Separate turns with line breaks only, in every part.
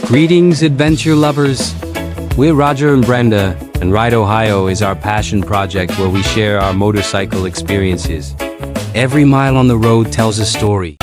Greetings, adventure lovers. We're Roger and Brenda, and Ride Ohio is our passion project where we share our motorcycle experiences. Every mile on the road tells a story.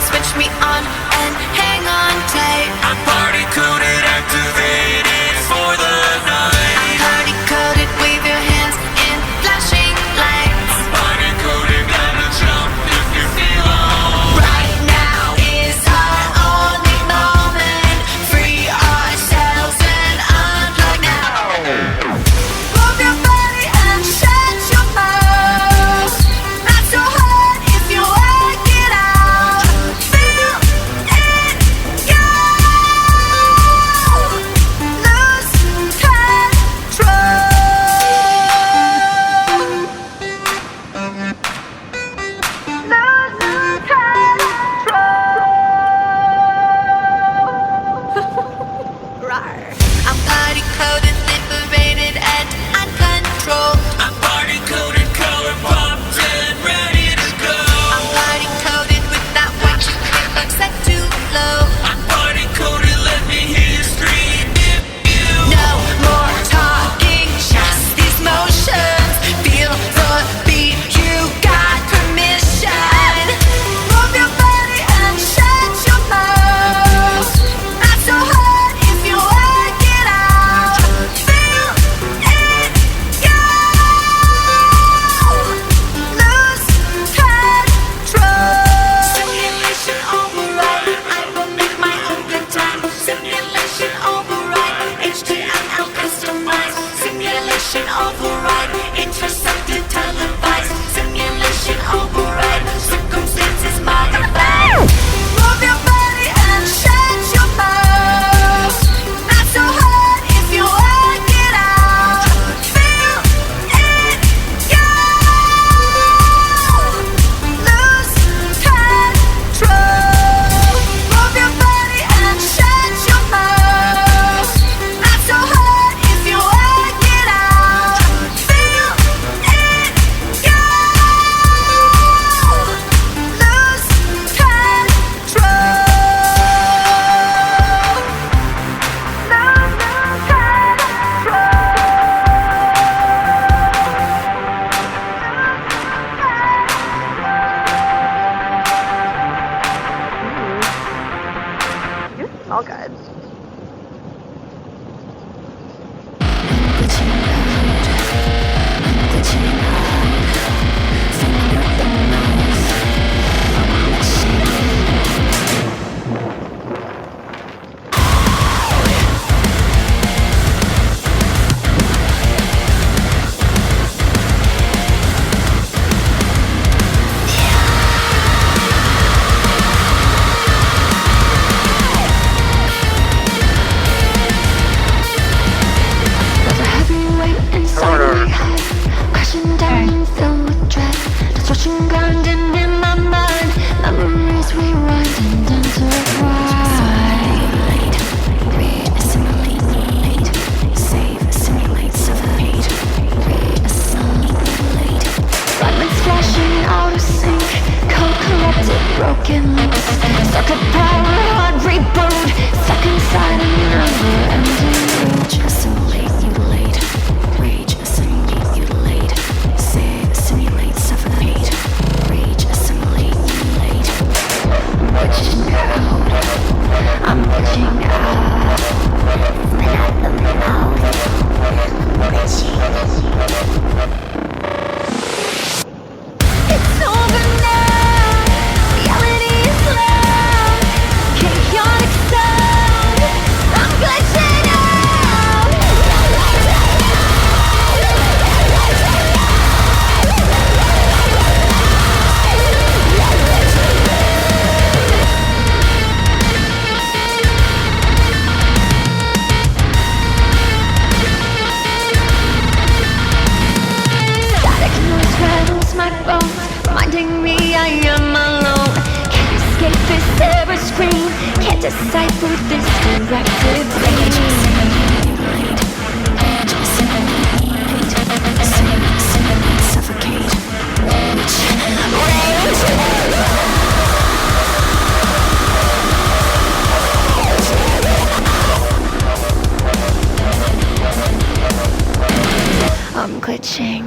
Switch me on and hang on tight.
I'm party coded, activated for the night.
I'm party coded, wave your hands in flashing lights.
I'm party coded, gotta jump if you feel alright.
Right now is our only moment. Free ourselves and unplug now. Move your body and shut your mouth. Not so hard if you work it out. Feel it go. Lose control. Lose control. Rawr. I'm party coded, liberated, and uncontrolled.
I'm party coded, color popped and ready to go.
I'm party coded with that white chicken look set too low.
I'm party coded, let me hear you scream if you
No more talking, just these motions. Feel the beat, you got permission. Move your body and shut your mouth. Not so hard if you work it out. Feel it go. Lose control. Simulation override. I will make my own good time. Simulation override. HTML customize. Simulation override. Intercepted, televised. Simulation override. Circumstances modified. Move your body and shut your mouth. Not so hard if you work it out. Feel it go. Lose control. Move your body and shut your mouth. Not so hard if you work it out. Feel it go. Lose control.
You smell good. Circuit power, hard reboot. Stuck inside a never-ending loop. Assimilate, rage, assimilate, simulate, suffocate. Rage, assimilate, I'm glitching out. I'm glitching out. It's over now. Reality is loud. Chaotic sound. I'm glitching out. Static noise rattles my bones, reminding me I am alone. Can't escape this ever scream. Can't decipher this directed dream. Simulate, suffocate. Rage. I'm glitching